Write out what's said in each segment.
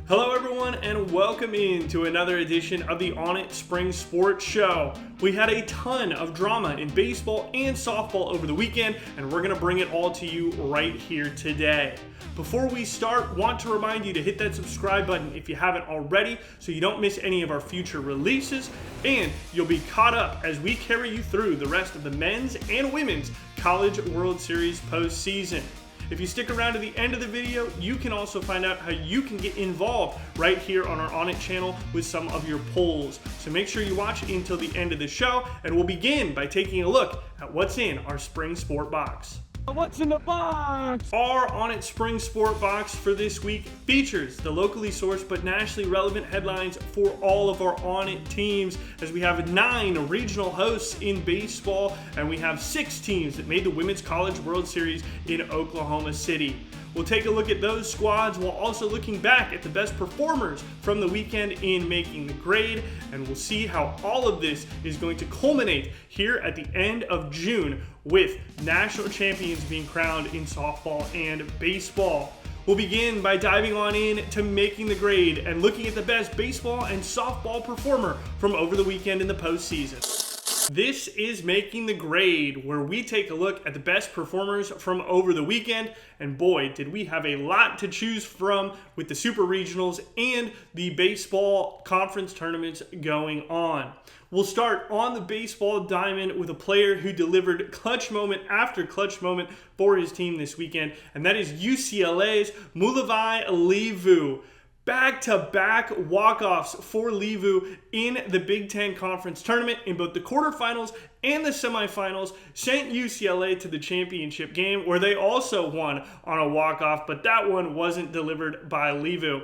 Hello everyone and welcome in to another edition of the ONIT Spring Sports Show. We had a ton of drama in baseball and softball over the weekend and we're going to bring it all to you right here today. Before we start, want to remind you to hit that subscribe button if you haven't already so you don't miss any of our future releases, and you'll be caught up as we carry you through the rest of the men's and women's College World Series postseason. If you stick around to the end of the video, you can also find out how you can get involved right here on our ONIT channel with some of your polls. So make sure you watch until the end of the show, and we'll begin by taking a look at what's in our Spring Sport Box. What's in the box? Our ONIT Spring Sport Box for this week features the locally sourced but nationally relevant headlines for all of our ONIT teams, as we have 9 regional hosts in baseball and we have 6 teams that made the Women's College World Series in Oklahoma City. We'll take a look at those squads while also looking back at the best performers from the weekend in making the grade, and we'll see how all of this is going to culminate here at the end of June with national champions being crowned in softball and baseball. We'll begin by diving on in to making the grade and looking at the best baseball and softball performer from over the weekend in the postseason. This is Making the Grade, where we take a look at the best performers from over the weekend, and boy, did we have a lot to choose from with the super regionals and the baseball conference tournaments going on. We'll start on the baseball diamond with a player who delivered clutch moment after clutch moment for his team this weekend, and that is UCLA's Mulavai Levu. Back-to-back walk-offs for Levu in the Big Ten Conference Tournament in both the quarterfinals and the semifinals sent UCLA to the championship game, where they also won on a walk-off, but that one wasn't delivered by Levu.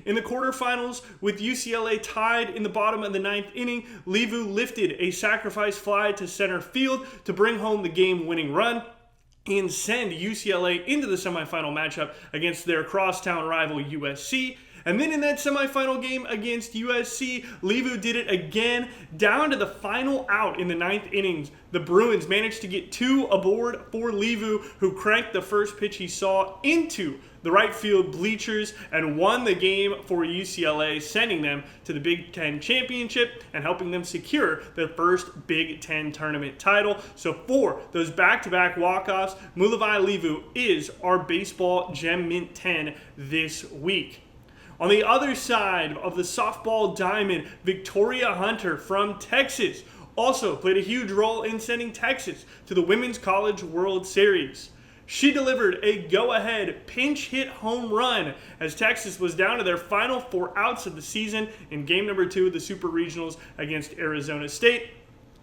In the quarterfinals, with UCLA tied in the bottom of the 9th inning, Levu lifted a sacrifice fly to center field to bring home the game-winning run and send UCLA into the semifinal matchup against their crosstown rival USC. And then in that semifinal game against USC, Levu did it again down to the final out in the 9th innings. The Bruins managed to get 2 aboard for Levu, who cranked the first pitch he saw into the right field bleachers and won the game for UCLA, sending them to the Big Ten Championship and helping them secure their first Big Ten tournament title. So for those back-to-back walk-offs, Mulavai Levu is our baseball Gem Mint 10 this week. On the other side of the softball diamond, Victoria Hunter from Texas also played a huge role in sending Texas to the Women's College World Series. She delivered a go-ahead pinch hit home run as Texas was down to their final 4 outs of the season in game number 2 of the Super Regionals against Arizona State.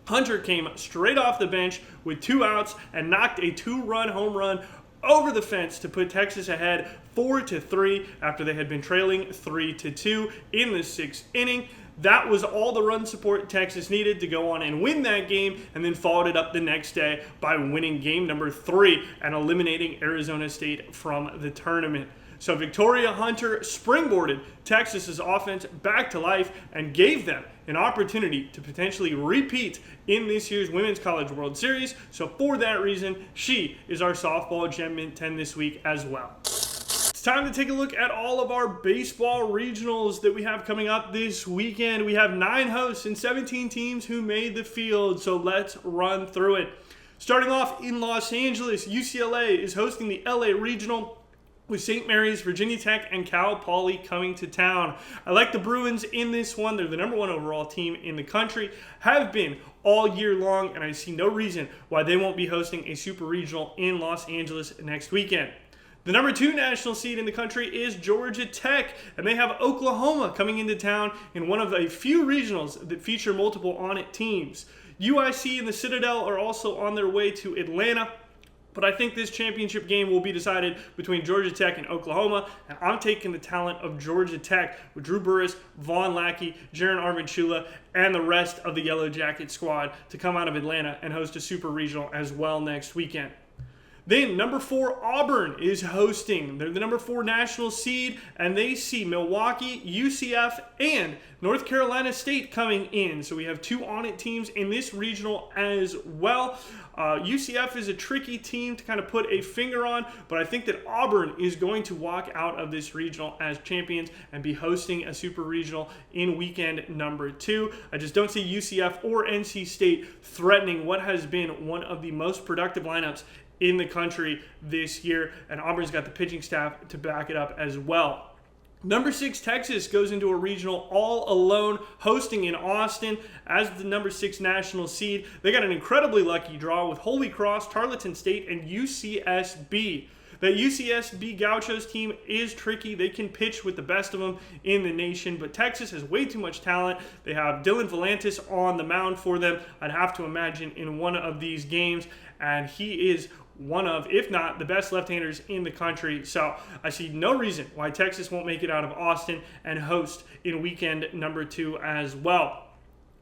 Hunter came straight off the bench with 2 outs and knocked a 2-run home run over the fence to put Texas ahead 4-3 after they had been trailing 3-2 in the 6th inning. That was all the run support Texas needed to go on and win that game, and then followed it up the next day by winning game number 3 and eliminating Arizona State from the tournament. So Victoria Hunter springboarded Texas's offense back to life and gave them an opportunity to potentially repeat in this year's Women's College World Series. So for that reason, she is our softball Gem Mint 10 this week as well. It's time to take a look at all of our baseball regionals that we have coming up this weekend. We have 9 hosts and 17 teams who made the field, so let's run through it. Starting off in Los Angeles, UCLA is hosting the LA Regional, with St. Mary's, Virginia Tech, and Cal Poly coming to town. I like the Bruins in this one. They're the number 1 overall team in the country, have been all year long, and I see no reason why they won't be hosting a Super Regional in Los Angeles next weekend. The number 2 national seed in the country is Georgia Tech, and they have Oklahoma coming into town in one of a few regionals that feature multiple ONIT teams. UIC and the Citadel are also on their way to Atlanta, but I think this championship game will be decided between Georgia Tech and Oklahoma, and I'm taking the talent of Georgia Tech with Drew Burris, Vaughn Lackey, Jaron Armanchula, and the rest of the Yellow Jacket squad to come out of Atlanta and host a Super Regional as well next weekend. Then number 4, Auburn is hosting. They're the number 4 national seed, and they see Milwaukee, UCF, and North Carolina State coming in. So we have 2 ONIT teams in this regional as well. UCF is a tricky team to kind of put a finger on, but I think that Auburn is going to walk out of this regional as champions and be hosting a super regional in weekend number 2. I just don't see UCF or NC State threatening what has been one of the most productive lineups in the country this year, and Auburn's got the pitching staff to back it up as well. Number 6, Texas goes into a regional all alone, hosting in Austin as the number 6 national seed. They got an incredibly lucky draw with Holy Cross, Tarleton State, and UCSB. The UCSB Gauchos team is tricky. They can pitch with the best of them in the nation, but Texas has way too much talent. They have Dylan Volantis on the mound for them, I'd have to imagine, in one of these games, and he is one of, if not the best left-handers in the country. So I see no reason why Texas won't make it out of Austin and host in weekend number 2 as well.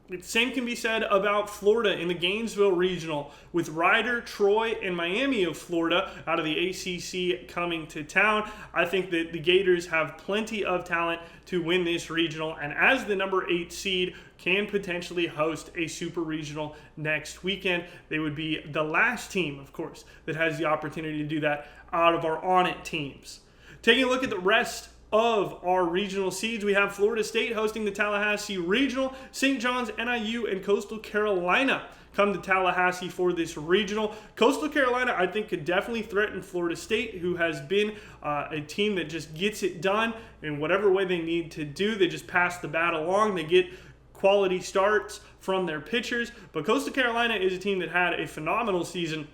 The same can be said about Florida in the Gainesville Regional, with Ryder, Troy, and Miami of Florida out of the ACC coming to town. I think that the Gators have plenty of talent to win this regional, and as the number 8 seed, can potentially host a super regional next weekend. They would be the last team, of course, that has the opportunity to do that out of our ONIT teams. Taking a look at the rest of our regional seeds, we have Florida State hosting the Tallahassee Regional. St. John's, NIU, and Coastal Carolina come to Tallahassee for this regional. Coastal Carolina, I think, could definitely threaten Florida State, who has been a team that just gets it done in whatever way they need to do. They just pass the bat along. They get quality starts from their pitchers. But Coastal Carolina is a team that had a phenomenal season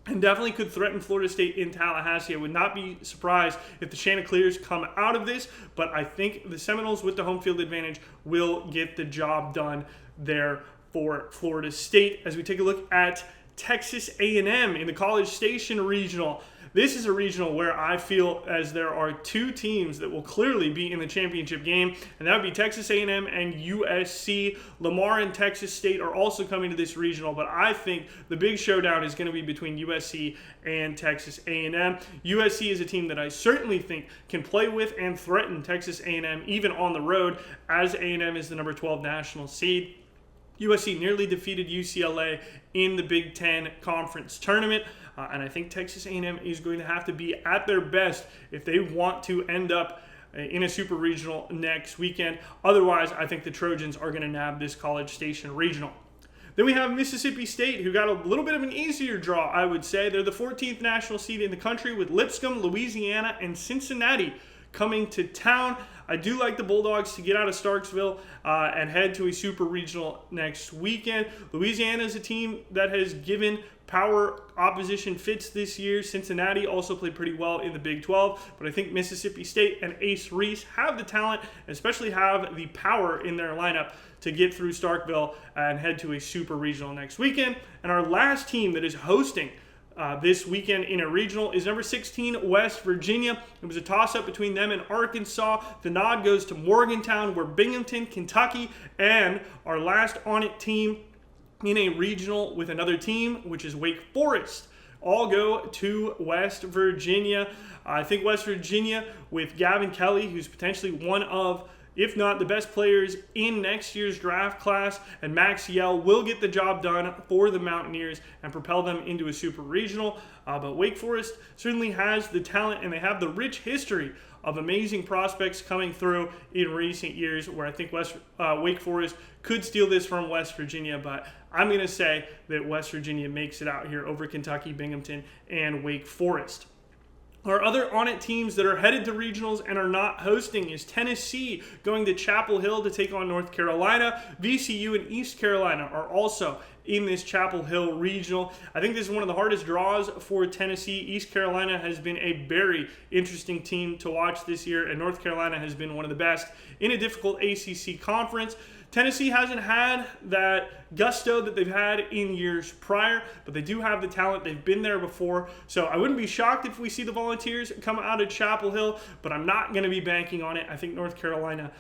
and definitely could threaten Florida State in Tallahassee. I would not be surprised if the Chanticleers come out of this, but I think the Seminoles with the home field advantage will get the job done there for Florida State. As we take a look at Texas A&M in the College Station Regional, this is a regional where I feel as there are 2 teams that will clearly be in the championship game, and that would be Texas A&M and USC. Lamar and Texas State are also coming to this regional, but I think the big showdown is going to be between USC and Texas A&M. USC is a team that I certainly think can play with and threaten Texas A&M even on the road, as A&M is the number 12 national seed. USC nearly defeated UCLA in the Big Ten Conference Tournament, and I think Texas A&M is going to have to be at their best if they want to end up in a super regional next weekend. Otherwise, I think the Trojans are going to nab this College Station Regional. Then we have Mississippi State, who got a little bit of an easier draw, I would say. They're the 14th national seed in the country, with Lipscomb, Louisiana, and Cincinnati coming to town. I do like the Bulldogs to get out of Starksville and head to a super regional next weekend. Louisiana is a team that has given power opposition fits this year. Cincinnati also played pretty well in the Big 12, but I think Mississippi State and Ace Reese have the talent, especially have the power in their lineup to get through Starkville and head to a super regional next weekend. And our last team that is hosting this weekend in a regional is number 16, West Virginia. It was a toss-up between them and Arkansas. The nod goes to Morgantown, where Binghamton, Kentucky, and our last ONIT team in a regional with another team, which is Wake Forest, all go to West Virginia. I think West Virginia, with Gavin Kelly, who's potentially one of, if not the best players in next year's draft class, and Max Yell, will get the job done for the Mountaineers and propel them into a super regional. But Wake Forest certainly has the talent, and they have the rich history of amazing prospects coming through in recent years, where I think Wake Forest could steal this from West Virginia, but I'm going to say that West Virginia makes it out here over Kentucky, Binghamton, and Wake Forest. Our other ONIT teams that are headed to regionals and are not hosting is Tennessee, going to Chapel Hill to take on North Carolina. VCU and East Carolina are also in this Chapel Hill regional. I think this is one of the hardest draws for Tennessee. East Carolina has been a very interesting team to watch this year, and North Carolina has been one of the best in a difficult ACC conference. Tennessee hasn't had that gusto that they've had in years prior, but they do have the talent. They've been there before. So I wouldn't be shocked if we see the Volunteers come out of Chapel Hill, but I'm not going to be banking on it. I think North Carolina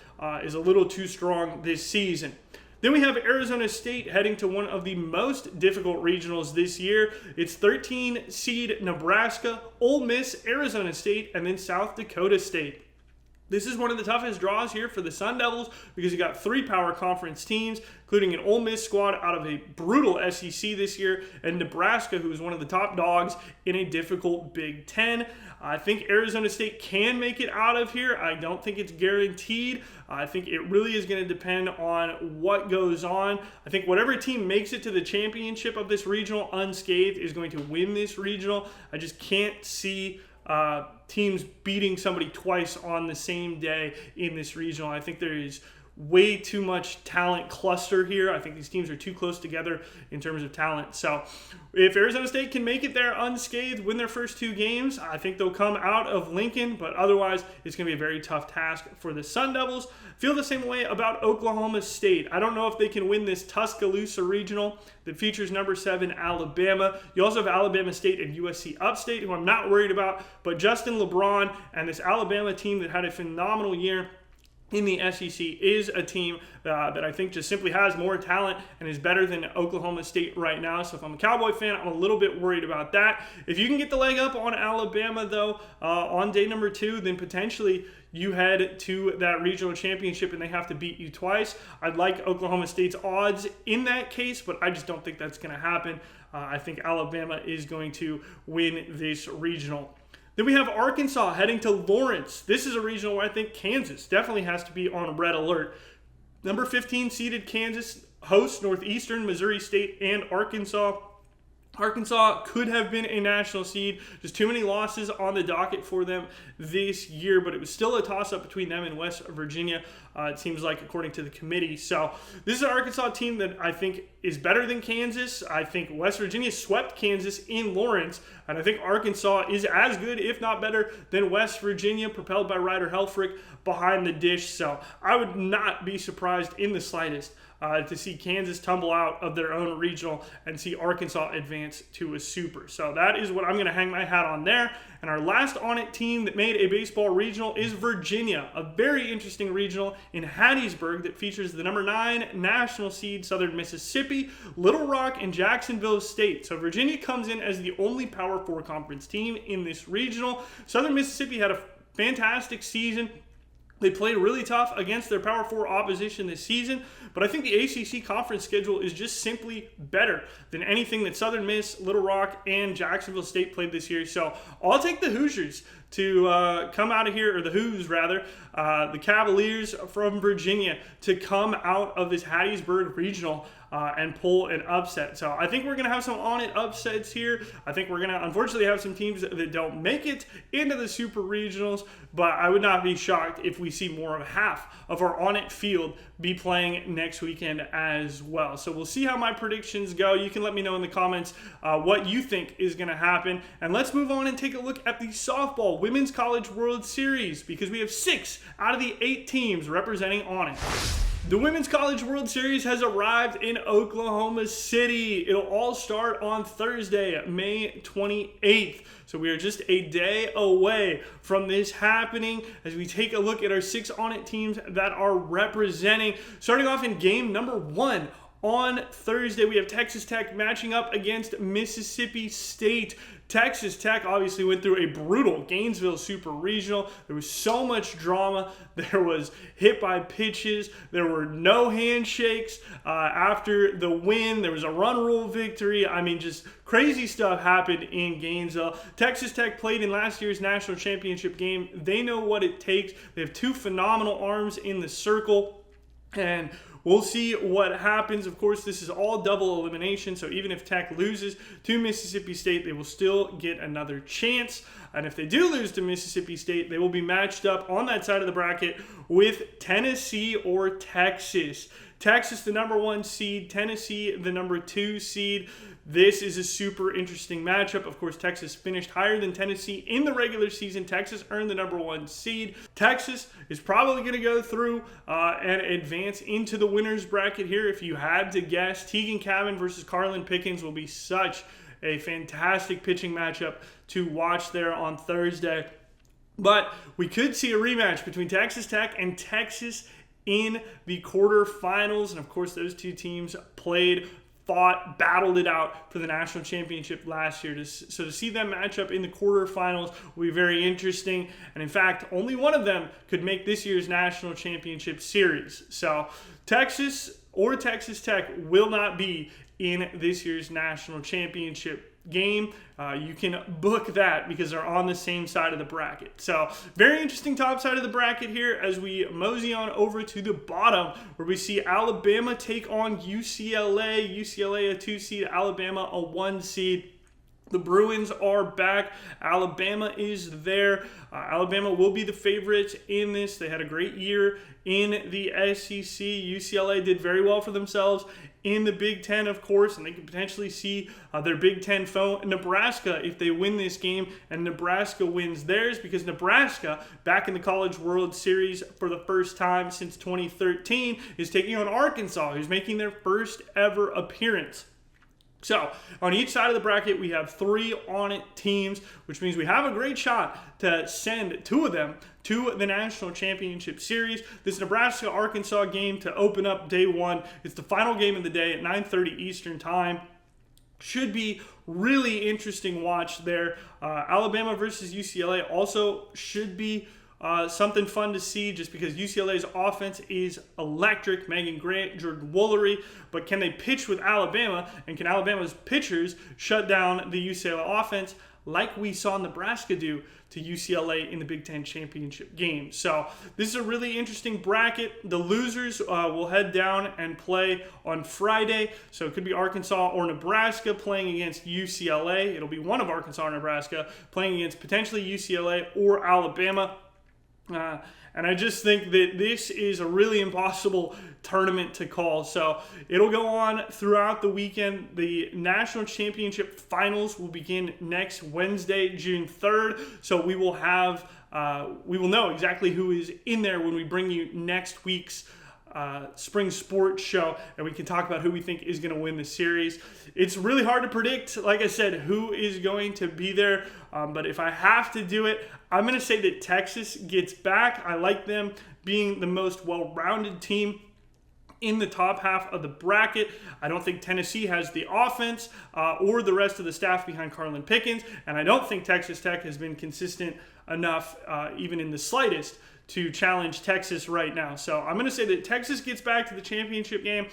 is a little too strong this season. Then we have Arizona State heading to one of the most difficult regionals this year. It's 13 seed Nebraska, Ole Miss, Arizona State, and then South Dakota State. This is one of the toughest draws here for the Sun Devils because you got 3 power conference teams, including an Ole Miss squad out of a brutal SEC this year, and Nebraska, who is one of the top dogs in a difficult Big Ten. I think Arizona State can make it out of here. I don't think it's guaranteed. I think it really is going to depend on what goes on. I think whatever team makes it to the championship of this regional unscathed is going to win this regional. I just can't see teams beating somebody twice on the same day in this regional. I think there is way too much talent cluster here. I think these teams are too close together in terms of talent. So if Arizona State can make it there unscathed, win their first 2 games, I think they'll come out of Lincoln, but otherwise it's going to be a very tough task for the Sun Devils. Feel the same way about Oklahoma State. I don't know if they can win this Tuscaloosa regional that features number 7 Alabama. You also have Alabama State and USC Upstate, who I'm not worried about, but Justin LeBron and this Alabama team that had a phenomenal year in the SEC is a team that I think just simply has more talent and is better than Oklahoma State right now. So if I'm a Cowboy fan, I'm a little bit worried about that. If you can get the leg up on Alabama, though, on day number 2, then potentially you head to that regional championship and they have to beat you twice. I'd like Oklahoma State's odds in that case, but I just don't think that's going to happen. I think Alabama is going to win this regional. Then we have Arkansas heading to Lawrence. This is a regional where I think Kansas definitely has to be on red alert. Number 15 seeded Kansas hosts Northeastern, Missouri State, and Arkansas. Arkansas could have been a national seed. Just too many losses on the docket for them this year, but it was still a toss-up between them and West Virginia, it seems like, according to the committee. So this is an Arkansas team that I think is better than Kansas. I think West Virginia swept Kansas in Lawrence, and I think Arkansas is as good, if not better, than West Virginia, propelled by Ryder Helfrich behind the dish. So I would not be surprised in the slightest to see Kansas tumble out of their own regional and see Arkansas advance to a super. So that is what I'm going to hang my hat on there. And our last ONIT team that made a baseball regional is Virginia, a very interesting regional in Hattiesburg that features the number 9 national seed Southern Mississippi, Little Rock, and Jacksonville State. So Virginia comes in as the only Power 4 conference team in this regional. Southern Mississippi had a fantastic season. They played really tough against their Power 4 opposition this season, but I think the ACC conference schedule is just simply better than anything that Southern Miss, Little Rock, and Jacksonville State played this year. So I'll take the Hoosiers to come out of here, or the Hoos rather, the Cavaliers from Virginia to come out of this Hattiesburg regional and pull an upset. So I think we're going to have some on-it upsets here. I think we're going to unfortunately have some teams that don't make it into the super regionals, but I would not be shocked if we see more of half of our on-it field be playing next weekend as well. So we'll see how my predictions go. You can let me know in the comments what you think is going to happen. And let's move on and take a look at the softball Women's College World Series, because we have 6 out of the 8 teams representing on it. The Women's College World Series has arrived in Oklahoma City. It'll all start on Thursday, May 28th. So we are just a day away from this happening as we take a look at our 6 on-it teams that are representing. Starting off in game number 1. On Thursday, we have Texas Tech matching up against Mississippi State. Texas Tech obviously went through a brutal Gainesville Super Regional. There was so much drama. There was hit by pitches. There were no handshakes after the win. There was a run rule victory. I mean, just crazy stuff happened in Gainesville. Texas Tech played in last year's national championship game. They know what it takes. They have 2 phenomenal arms in the circle, and we'll see what happens. Of course, this is all double elimination, so even if Tech loses to Mississippi State, they will still get another chance. And if they do lose to Mississippi State, they will be matched up on that side of the bracket with Tennessee or Texas. Texas, the number 1 seed. Tennessee, the number 2 seed. This is a super interesting matchup. Of course, Texas finished higher than Tennessee in the regular season. Texas earned the number 1 seed. Texas is probably going to go through and advance into the winner's bracket here. If you had to guess, Tegan Cabin versus Carlin Pickens will be such a fantastic pitching matchup to watch there on Thursday. But we could see a rematch between Texas Tech and Texas in the quarterfinals. And of course, those two teams fought, battled it out for the national championship last year. So to see them match up in the quarterfinals will be very interesting. And in fact, only one of them could make this year's national championship series. So Texas or Texas Tech will not be in this year's national championship game. You can book that because they're on the same side of the bracket. So very interesting top side of the bracket here as we mosey on over to the bottom, where we see Alabama take on UCLA. UCLA a 2 seed, Alabama a 1 seed. The Bruins are back. Alabama is there. Alabama will be the favorites in this. They had a great year in the SEC. UCLA did very well for themselves in the Big Ten, of course, and they could potentially see their Big Ten foe, Nebraska, if they win this game, and Nebraska wins theirs, because Nebraska, back in the College World Series for the first time since 2013, is taking on Arkansas, who's making their first ever appearance. So, on each side of the bracket, we have 3 ONIT teams, which means we have a great shot to send 2 of them to the National Championship Series. This Nebraska-Arkansas game to open up day 1. It's the final game of the day at 9:30 Eastern Time. Should be really interesting watch there. Alabama versus UCLA also should be something fun to see, just because UCLA's offense is electric. Megan Grant, Jordan Woolery, but can they pitch with Alabama? And can Alabama's pitchers shut down the UCLA offense like we saw Nebraska do to UCLA in the Big Ten championship game? So this is a really interesting bracket. The losers will head down and play on Friday. So it could be Arkansas or Nebraska playing against UCLA. It'll be one of Arkansas or Nebraska playing against potentially UCLA or Alabama. And I just think that this is a really impossible tournament to call. So it'll go on throughout the weekend. The national championship finals will begin next Wednesday, June 3rd. So we will know exactly who is in there when we bring you next week's spring sports show, and we can talk about who we think is going to win the series. It's really hard to predict, like I said, who is going to be there, but if I have to do it, I'm going to say that Texas gets back. I like them being the most well-rounded team in the top half of the bracket. I don't think Tennessee has the offense or the rest of the staff behind Carlin Pickens, and I don't think Texas Tech has been consistent enough, even in the slightest, to challenge Texas right now. So I'm going to say that Texas gets back to the championship game,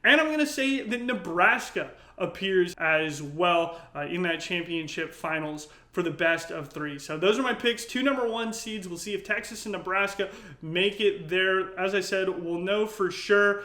and I'm going to say that Nebraska appears as well in that championship finals for the best of 3. So those are my picks. 2 number 1 seeds. We'll see if Texas and Nebraska make it there. As I said, we'll know for sure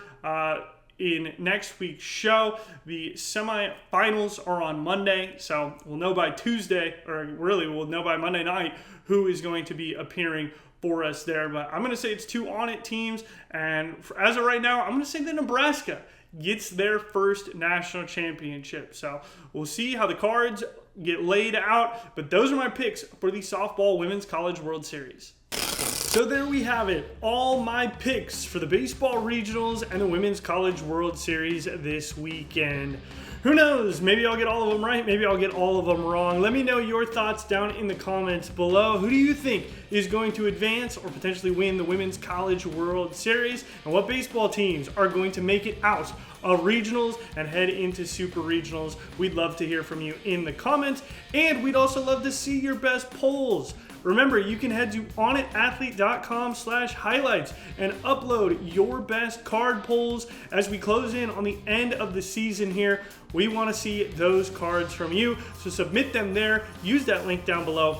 in next week's show. The semifinals are on Monday, so we'll know by Tuesday, or really we'll know by Monday night, who is going to be appearing for us there. But I'm going to say it's 2 ONIT teams, and as of right now, I'm going to say that Nebraska gets their first national championship. So we'll see how the cards get laid out, but those are my picks for the softball Women's College World Series. So there we have it, all my picks for the baseball regionals and the Women's College World Series this weekend. Who knows? Maybe I'll get all of them right. Maybe I'll get all of them wrong. Let me know your thoughts down in the comments below. Who do you think is going to advance or potentially win the Women's College World Series? And what baseball teams are going to make it out of regionals and head into super regionals? We'd love to hear from you in the comments. And we'd also love to see your best polls. Remember, you can head to onitathlete.com/highlights and upload your best card polls as we close in on the end of the season here. We want to see those cards from you, so submit them there. Use that link down below,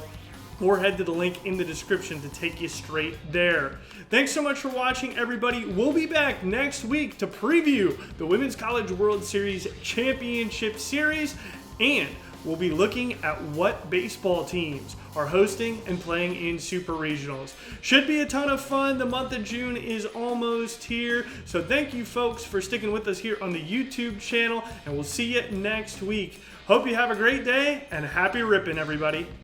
or head to the link in the description to take you straight there. Thanks so much for watching, everybody. We'll be back next week to preview the Women's College World Series Championship Series, and we'll be looking at what baseball teams are hosting and playing in super regionals. Should be a ton of fun. The month of June is almost here. So thank you folks for sticking with us here on the YouTube channel, and we'll see you next week. Hope you have a great day, and happy ripping, everybody.